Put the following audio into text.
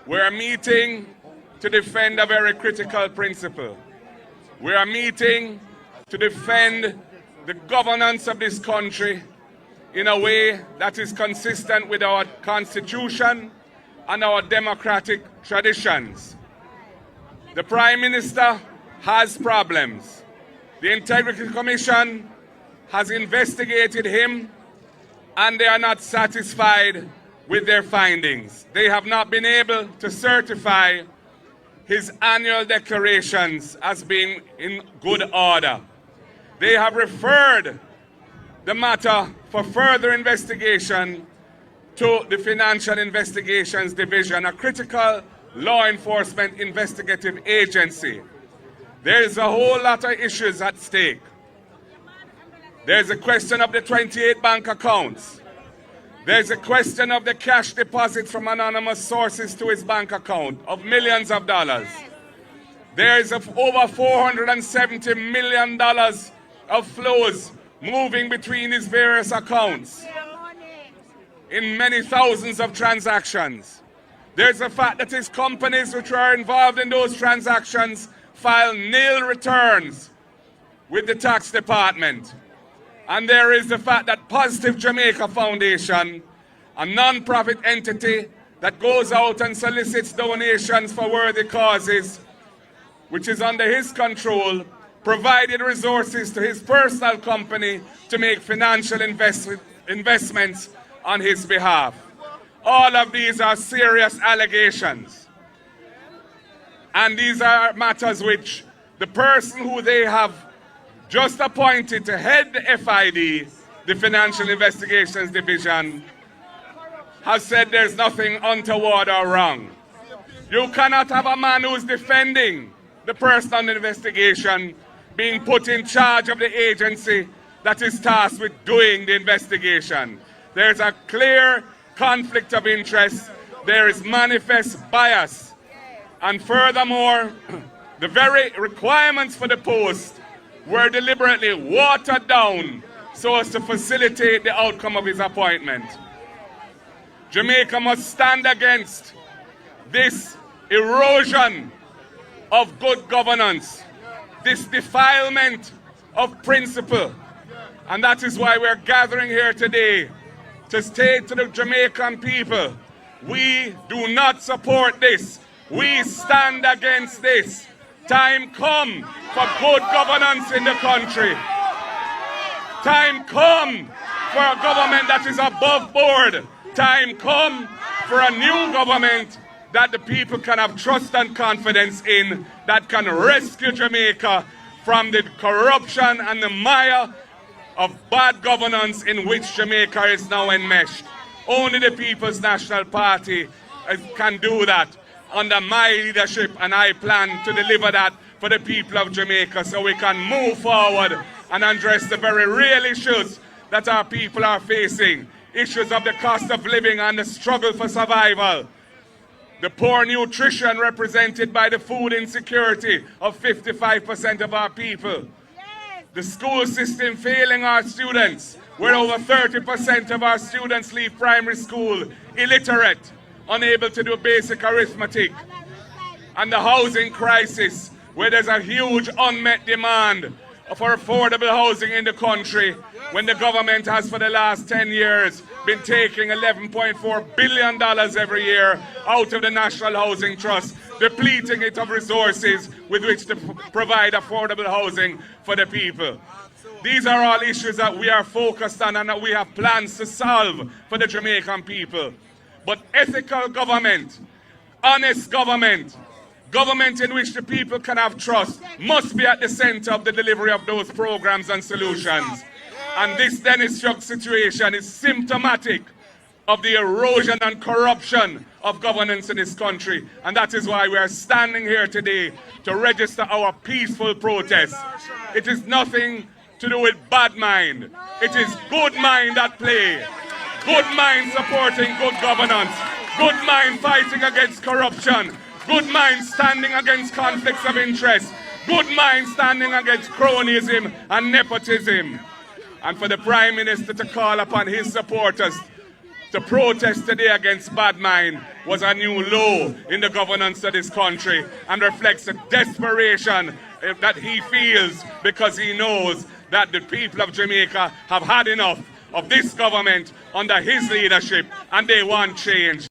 We are meeting to defend a very critical principle. We are meeting to defend the governance of this country in a way that is consistent with our Constitution and our democratic traditions. The Prime Minister has problems. The Integrity Commission has investigated him, and they are not satisfied with their findings. They have not been able to certify his annual declarations as being in good order. They have referred the matter for further investigation to the Financial Investigations Division, a critical law enforcement investigative agency. There is a whole lot of issues at stake. There's a question of the 28 bank accounts. There's a question of the cash deposits from anonymous sources to his bank account of millions of dollars. There is over $470 million of flows moving between his various accounts in many thousands of transactions. There's the fact that his companies which are involved in those transactions file nil returns with the tax department. And there is the fact that Positive Jamaica Foundation, a non-profit entity that goes out and solicits donations for worthy causes, which is under his control, provided resources to his personal company to make financial investments on his behalf. All of these are serious allegations. And these are matters which the person who they have just appointed to head the FID, the Financial Investigations Division, has said there's nothing untoward or wrong. You cannot have a man who's defending the person under investigation being put in charge of the agency that is tasked with doing the investigation. There's a clear conflict of interest. There is manifest bias. And furthermore, the very requirements for the post were deliberately watered down so as to facilitate the outcome of his appointment. Jamaica must stand against this erosion of good governance, this defilement of principle. And that is why we're gathering here today to state to the Jamaican people, we do not support this. We stand against this. Time come for good governance in the country. Time come for a government that is above board. Time come for a new government that the people can have trust and confidence in, that can rescue Jamaica from the corruption and the mire of bad governance in which Jamaica is now enmeshed. Only the People's National Party can do that under my leadership, and I plan to deliver that for the people of Jamaica so we can move forward and address the very real issues that our people are facing. Issues of the cost of living and the struggle for survival. The poor nutrition represented by the food insecurity of 55% of our people. The school system failing our students, where over 30% of our students leave primary school illiterate, unable to do basic arithmetic. And the housing crisis, where there's a huge unmet demand for affordable housing in the country, when the government has for the last 10 years been taking $11.4 billion every year out of the National Housing Trust, depleting it of resources with which to provide affordable housing for the people. These are all issues that we are focused on and that we have plans to solve for the Jamaican people. But ethical government, honest government, government in which the people can have trust, must be at the center of the delivery of those programs and solutions. And this Dennis Chung situation is symptomatic of the erosion and corruption of governance in this country. And that is why we are standing here today to register our peaceful protest. It is nothing to do with bad mind. It is good mind at play. Good mind supporting good governance. Good mind fighting against corruption. Good mind standing against conflicts of interest. Good mind standing against cronyism and nepotism. And for the Prime Minister to call upon his supporters to protest today against bad mind was a new low in the governance of this country and reflects the desperation that he feels because he knows that the people of Jamaica have had enough of this government under his leadership and they want change.